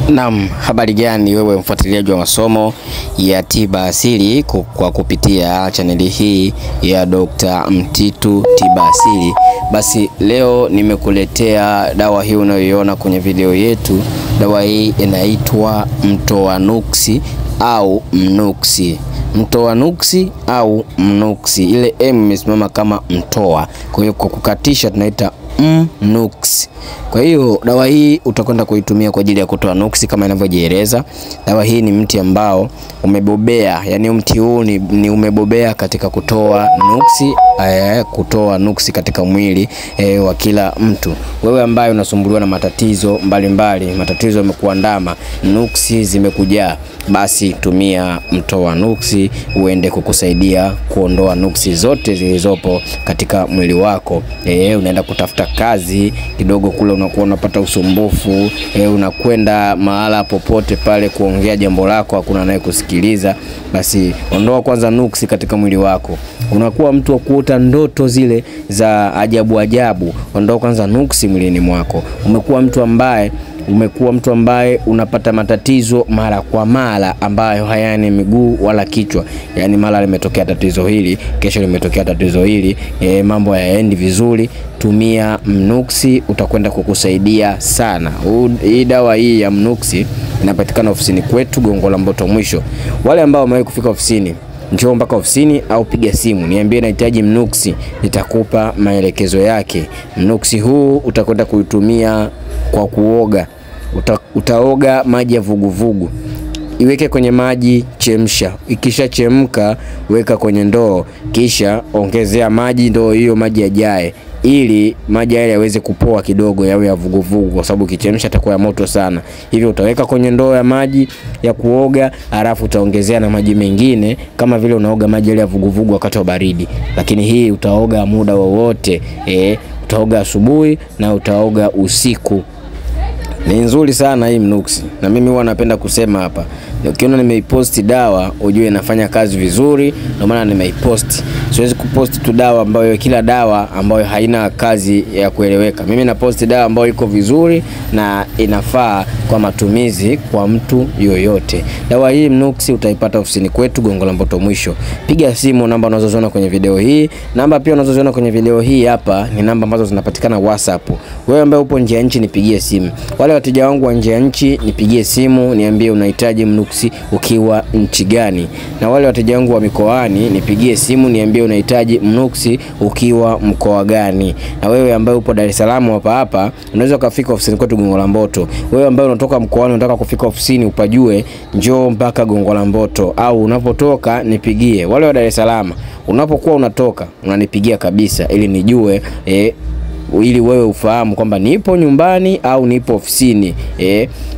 Naam, habari gani wewe mfuatiliaji wa masomo ya tiba asili kwa kupitia chaneli hii ya Dr. Mtitu Tiba Asili. Basi leo nimekuletea dawa hii unayoiona kwenye video yetu. Dawa hii inaitwa mtoa nuksi au mnuksi. Mtoa nuksi au mnuksi. Ile M imesimama kama mtoa. Kwa hiyo kwa kukatisha tunaita nuksi. Kwa hiyo dawa hii utakwenda kuitumia kwa ajili ya kutoa nuksi kama inavyojieleza. Dawa hii ni mti ambao umebobea, yani mti huu ni umebobea katika kutoa nuksi katika mwili wa kila mtu. Wewe ambaye unasumbuliwa na matatizo mbalimbali, matatizo yamekuandama, nuksi zimekujaa, basi tumia mtoa nuksi uende kukusaidia kuondoa nuksi zote zilizopo katika mwili wako. Unaenda kutafuta kazi kidogo kule unakuwa unapata usumbufu, unakwenda mahala popote pale kuongea jambo lako hakuna anayekusikiliza, basi ondoa kwanza nuksi katika mwili wako. Unakuwa mtu wa kuota ndoto zile za ajabu ajabu, ondoa kwanza nuksi mwilini mwako. Umekuwa mtu ambaye unapata matatizo mara kwa mara ambayo hayani miguu wala kichwa. Yani mara limetokea tatizo hili, kesho limetokea tatizo hili, mambo hayaendi vizuri. Tumia mnuksi, utakwenda kukusaidia sana. Hii dawa hii ya mnuksi inapatikana ofisini kwetu Gongo la Mboto mwisho. Wale ambao wamewahi kufika ofisini, njoo mpaka ofisini au piga simu niambie nahitaji mnuksi, nitakupa maelekezo yake. Mnuksi huu utakwenda kuitumia kwa kuoga. Utaoga maji ya vuguvugu. Iweke kwenye maji, chemsha. Ikisha chemka weka kwenye ndoo, kisha ongezea maji, ndoo hiyo maji yajae, ili maji yale yaweze kupoa kidogo yawe ya vuguvugu, kwa sababu kichemsha itakuwa ya moto sana. Hivyo utaweka kwenye ndoo ya maji ya kuoga, alafu utaongezea na maji mengine kama vile unaoga maji yale ya vuguvugu wakati wa baridi. Lakini hii utaoga muda wowote, utaoga asubuhi na utaoga usiku. Ni nzuri sana hii mnuksi. Na mimi huwa napenda kusema hapa, ukiona nimeiposti dawa ujue inafanya kazi vizuri, ndio maana nimeiposti. Siwezi kuposti tu dawa ambayo kila dawa ambayo haina kazi ya kueleweka. Mimi na posti dawa ambayo iko vizuri na inafaa kwa matumizi kwa mtu yoyote. Dawa hii mnuksi utaipata ofisini kwetu Gongo la Mboto mwisho. Piga simu, namba unazoziona kwenye video hii. Namba pia unazoziona kwenye video hii hapa ni namba ambazo zinapatikana WhatsApp. Wewe ambaye upo nje ya nchi nipigie simu. Wale wateja wangu wa nje ya nchi nipigie simu niambie unahitaji mnuksi ukiwa nchi gani. Na wale wateja wangu wa mikoani nipigie simu niambie unahitaji mnuksi ukiwa mkoa gani. Na wewe ambaye upo Dar es Salaam hapa unaweza kufika ofisini kwetu Gongo la Mboto. Wewe ambaye unatoka mkoani unataka kufika ofisini upajue, njoo mpaka Gongo la Mboto, au unapotoka nipigie. Wale wa Dar es Salaam unapokuwa unatoka unanipigia kabisa ili nijue, ili wewe ufahamu kwamba nipo nyumbani au nipo ofisini.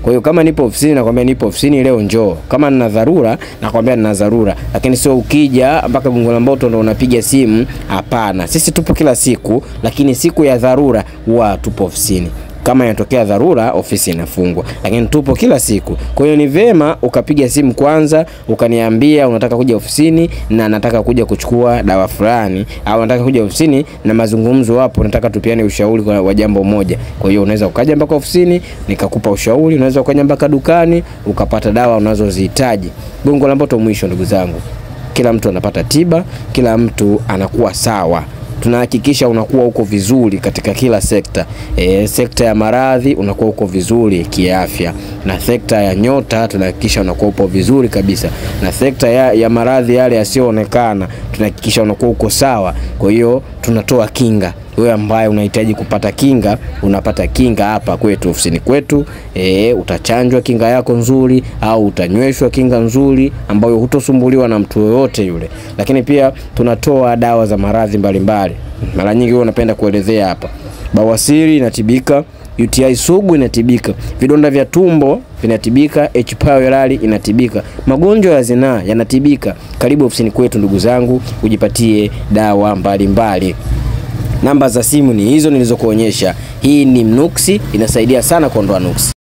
Kwa hiyo kama nipo ofisini nakwambia nipo ofisini leo njoo. Kama nina dharura nakwambia nina dharura. Lakini sio ukija mpaka Gongo la Mboto ndo unapiga simu, hapana. Sisi tupo kila siku, lakini siku ya dharura huwa tupo ofisini. Kama inatokea dharura ofisi inafungwa, lakini tupo kila siku. Kwa hiyo ni vema ukapiga simu kwanza ukaniambia unataka kuja ofisini na nataka kuja kuchukua dawa fulani, au nataka kuja ofisini na mazungumzo hapo, nataka tupiane ushauri wa jambo moja. Kwa hiyo unaweza ukaja mpaka ofisini nikakupa ushauri, unaweza ukaja mpaka dukani ukapata dawa unazozihitaji. Gongo la Mboto mwisho, ndugu zangu. Kila mtu anapata tiba, kila mtu anakuwa sawa. Tunahakikisha unakuwa uko vizuri katika kila sekta. Sekta ya maradhi unakuwa uko vizuri kiafya, na sekta ya nyota tunahakikisha unakuwa upo vizuri kabisa, na sekta ya maradhi yale yasiyoonekana tunahakikisha unakuwa uko sawa. Kwa hiyo tunatoa kinga. Wewe ambaye unahitaji kupata kinga, unapata kinga hapa kwetu ofisini kwetu. Utachanjwa kinga yako nzuri, au utanyweshwa kinga nzuri ambayo hutosumbuliwa na mtu yoyote yule. Lakini pia tunatoa dawa za maradhi mbalimbali. Mara nyingi wewe unapenda kuelezea hapa. Bawasiri inatibika, UTI sugu inatibika, vidonda vya tumbo vinatibika, H. pylori inatibika, magonjwa ya zinaa yanatibika. Karibu ofisini kwetu ndugu zangu, ujipatie dawa mbalimbali. Namba za simu ni hizo nilizokuonyesha. Hii ni mnuksi, inasaidia sana kuondoa nuksi.